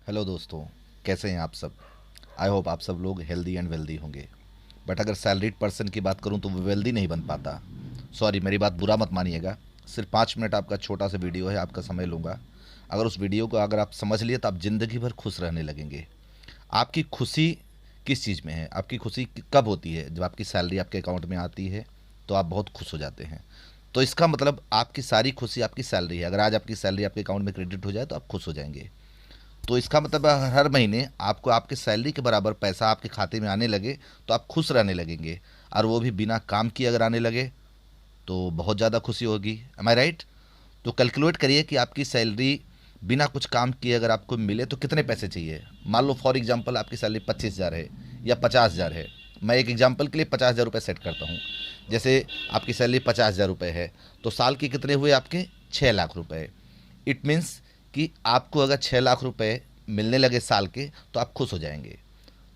Hello दोस्तों, कैसे हैं आप सब। आई होप आप सब लोग हेल्दी एंड वेल्दी होंगे। बट अगर सैलरीड पर्सन की बात करूं तो वो वेल्दी नहीं बन पाता। सॉरी, मेरी बात बुरा मत मानिएगा। सिर्फ 5 मिनट आपका छोटा सा वीडियो है, आपका समय लूँगा। अगर उस वीडियो को अगर आप समझ लिए तो आप ज़िंदगी भर खुश रहने लगेंगे। आपकी खुशी किस चीज़ में है, आपकी खुशी कब होती है? जब आपकी सैलरी आपके अकाउंट में आती है तो आप बहुत खुश हो जाते हैं। तो इसका मतलब आपकी सारी खुशी आपकी सैलरी है। अगर आज आपकी सैलरी आपके अकाउंट में क्रेडिट हो जाए तो आप खुश हो जाएंगे। तो इसका मतलब हर महीने आपको आपके सैलरी के बराबर पैसा आपके खाते में आने लगे तो आप खुश रहने लगेंगे। और वो भी बिना काम किए अगर आने लगे तो बहुत ज़्यादा खुशी होगी। एम आई राइट? तो कैलकुलेट करिए कि आपकी सैलरी बिना कुछ काम किए अगर आपको मिले तो कितने पैसे चाहिए। मान लो फॉर एग्जांपल आपकी सैलरी 25,000 है या 50,000 है। मैं एक एग्जांपल के लिए 50,000 रुपये सेट करता हूँ। जैसे आपकी सैलरी 50,000 रुपये है तो साल के कितने हुए आपके? 6 लाख रुपये। इट मीन्स कि आपको अगर 6 लाख रुपए मिलने लगे साल के तो आप खुश हो जाएंगे।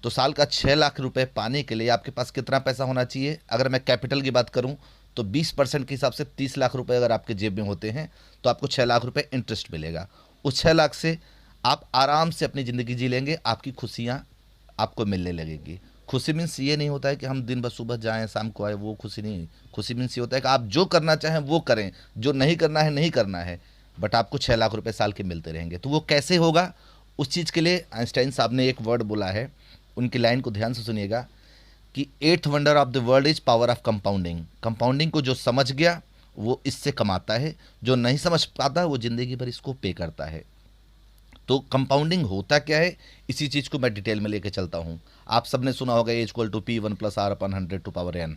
तो साल का 6 लाख रुपए पाने के लिए आपके पास कितना पैसा होना चाहिए? अगर मैं कैपिटल की बात करूं तो 20% के हिसाब से 30 लाख रुपए अगर आपके जेब में होते हैं तो आपको 6 लाख रुपए इंटरेस्ट मिलेगा। उस 6 लाख से आप आराम से अपनी ज़िंदगी जी लेंगे। आपकी खुशियाँ आपको मिलने लगेगी। खुशी मीन्स ये नहीं होता है कि हम दिन भर सुबह जाएं शाम को आए, वो खुशी नहीं। खुशी मीन्स ये होता है कि आप जो करना चाहें वो करें, जो नहीं करना है नहीं करना है। बट आपको 6 लाख रुपए साल के मिलते रहेंगे। तो वो कैसे होगा? उस चीज़ के लिए आइंस्टाइन साहब ने एक वर्ड बोला है, उनकी लाइन को ध्यान से सुनिएगा कि eighth wonder of the world is power of compounding. Compounding को जो समझ गया वो इससे कमाता है, जो नहीं समझ पाता वो ज़िंदगी भर इसको पे करता है। तो कंपाउंडिंग होता क्या है, इसी चीज़ को मैं डिटेल में लेके चलता हूँ। आप सबने सुना होगा A equal to P1 + R/100 to power n।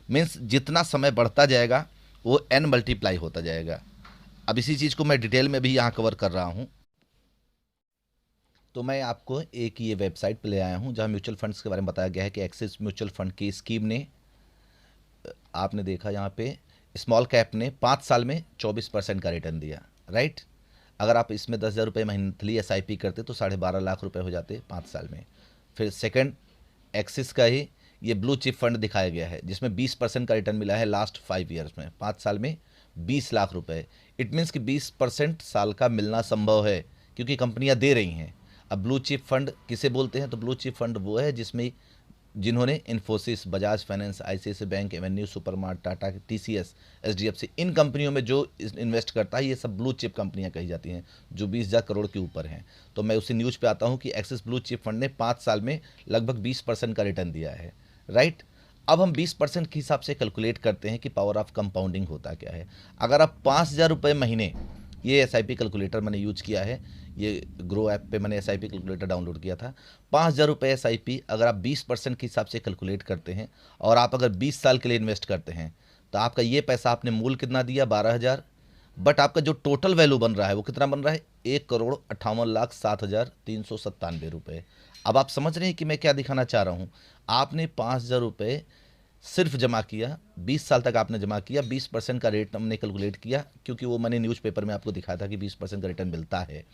Means जितना समय बढ़ता जाएगा वो n मल्टीप्लाई होता जाएगा। अब इसी चीज़ को मैं डिटेल में भी यहाँ कवर कर रहा हूँ। तो मैं आपको एक ये वेबसाइट पे ले आया हूँ जहाँ म्यूचुअल फंड्स के बारे में बताया गया है कि एक्सिस म्यूचुअल फंड की स्कीम ने, आपने देखा यहाँ पे स्मॉल कैप ने 5 साल में 24% का रिटर्न दिया। राइट? अगर आप इसमें 10,000 रुपये मंथली SIP करते तो 12.5 लाख रुपए हो जाते 5 साल में। फिर सेकंड, एक्सिस का ही ये ब्लू चिप फंड दिखाया गया है जिसमें 20% का रिटर्न मिला है लास्ट 5 ईयर्स में, 5 साल में 20 लाख रुपए। इट मीन्स कि 20% साल का मिलना संभव है क्योंकि कंपनियां दे रही हैं। अब ब्लू चिप फंड किसे बोलते हैं? तो ब्लू चिप फंड वो है जिसमें जिन्होंने Infosys, Bajaj finance, ICICI bank, Avenue supermart, Tata, TCS, SDFC, इन कंपनियों में जो इन्वेस्ट करता है ये सब ब्लू चिप कंपनियां कही जाती हैं जो 20,000 करोड़ के ऊपर हैं। तो मैं उसी न्यूज़ पे आता हूं कि एक्सिस ब्लू चिप फंड ने 5 साल में लगभग 20% का रिटर्न दिया है। राइट? अब हम 20% के हिसाब से कैलकुलेट करते हैं कि पावर ऑफ कंपाउंडिंग होता क्या है। अगर आप 5,000 रुपये महीने, ये SIP कैलकुलेटर मैंने यूज किया है, ये ग्रो ऐप पे मैंने SIP कैलकुलेटर डाउनलोड किया था। 5,000 रुपये SIP अगर आप 20% के हिसाब से कैलकुलेट करते हैं और आप अगर 20 साल के लिए इन्वेस्ट करते हैं तो आपका ये पैसा आपने मूल कितना दिया? 12,000। बट आपका जो टोटल वैल्यू बन रहा है वो कितना बन रहा है? 1,58,07,397 रुपये। अब आप समझ रहे हैं कि मैं क्या दिखाना चाह रहा हूँ। आपने 5,000 रुपये सिर्फ जमा किया, 20 साल तक आपने जमा किया, 20% का रेट हमने कैलकुलेट किया क्योंकि वो मैंने न्यूज़पेपर में आपको दिखाया था कि 20% का रिटर्न मिलता है।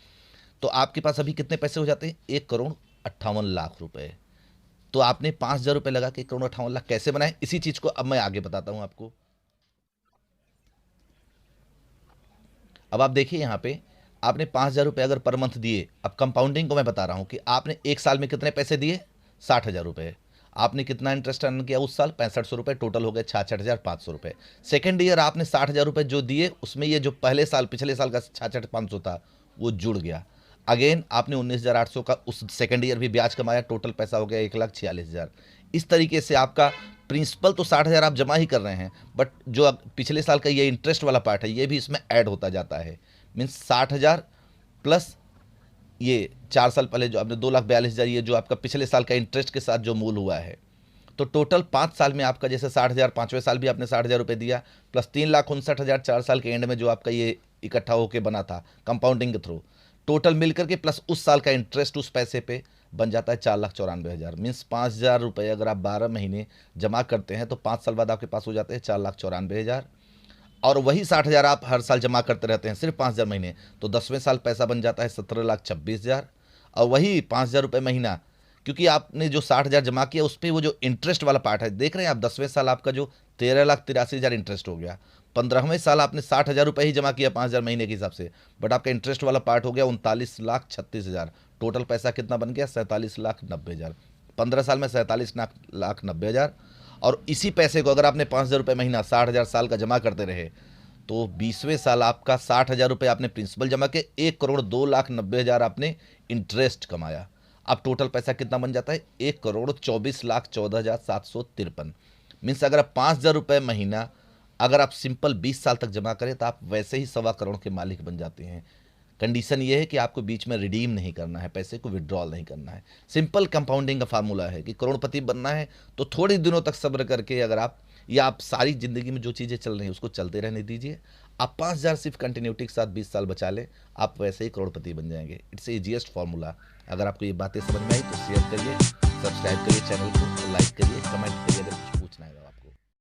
तो आपके पास अभी कितने पैसे हो जाते हैं? 1,58,00,000 रुपए। तो आपने 5,000 रुपये लगा के 1,58,00,000 कैसे बनाए, इसी चीज को अब मैं आगे बताता हूं आपको। अब आप देखिए यहाँ पे, आपने 5,000 रुपये अगर पर मंथ दिए, अब कंपाउंडिंग को मैं बता रहा हूँ कि आपने एक साल में कितने पैसे दिए? 60,000 रुपये। आपने कितना इंटरेस्ट अर्न किया उस साल? 6500 रुपये। टोटल हो गए 66,500 रुपये। सेकेंड ईयर आपने 60,000 रुपये जो दिए उसमें ये जो पहले साल पिछले साल का 66,500 था वो जुड़ गया। अगेन आपने 19,800 का उस सेकेंड ईयर भी ब्याज कमाया, टोटल पैसा हो गया 1,46,000। इस तरीके से आपका प्रिंसिपल तो 60,000 आप जमा ही कर रहे हैं, बट जो पिछले साल का ये इंटरेस्ट वाला पार्ट है ये भी इसमें ऐड होता जाता है। मीन्स 60,000 प्लस ये 4 साल पहले जो आपने 2,42,000, ये जो आपका पिछले साल का इंटरेस्ट के साथ जो मूल हुआ है, तो टोटल 5 साल में आपका जैसे 60,000, 5वें साल भी आपने 60,000 रुपये दिया, प्लस 3,59,000 4 साल के एंड में जो आपका ये इकट्ठा होके बना था कंपाउंडिंग के थ्रू, टोटल मिल करके प्लस उस साल का इंटरेस्ट उस पैसे पे बन जाता है 4,94,000। मीन्स 5,000 रुपये अगर आप 12 महीने जमा करते हैं तो 5 साल बाद आपके पास हो जाते हैं 4,94,000। और वही 60,000 आप हर साल जमा करते रहते हैं सिर्फ 5,000 महीने, तो 10वें साल पैसा बन जाता है 17,26,000। और वही 5,000 रुपये महीना, क्योंकि आपने जो 60,000 जमा किया उस पर वो जो इंटरेस्ट वाला पार्ट है, देख रहे हैं आप, 10वें साल आपका जो 13,83,000 इंटरेस्ट हो गया। 15वें साल आपने 60,000 रुपये ही जमा किया 5,000 महीने के हिसाब से, बट आपका इंटरेस्ट वाला पार्ट हो गया 39,36,000। टोटल पैसा कितना बन गया? 47,90,000। 15 साल में 47,90,000। और इसी पैसे को अगर आपने 5,000 रुपये महीना 60,000 साल का जमा करते रहे तो 20वें साल आपका 60,000 रुपये आपने प्रिंसिपल जमा के 1,02,90,000 आपने इंटरेस्ट कमाया। अब टोटल पैसा कितना बन जाता है? 1,24,14,753। मीन्स अगर आप 5,000 रुपये महीना अगर आप सिंपल 20 साल तक जमा करें तो आप वैसे ही 1.25 करोड़ के मालिक बन जाते हैं। कंडीशन ये है कि आपको बीच में रिडीम नहीं करना है, पैसे को विड्रॉल नहीं करना है। सिंपल कंपाउंडिंग का फार्मूला है कि करोड़पति बनना है तो थोड़े दिनों तक सब्र करके अगर आप, या आप सारी ज़िंदगी में जो चीज़ें चल रही हैं उसको चलते रहने दीजिए। आप 5,000 सिर्फ कंटिन्यूटी के साथ 20 साल बचा लें, आप वैसे ही करोड़पति बन जाएंगे। It's easiest formula. अगर आपको ये बातें समझ में आई तो शेयर करिए, सब्सक्राइब करिए चैनल को, लाइक करिए, कमेंट करिए अगर कुछ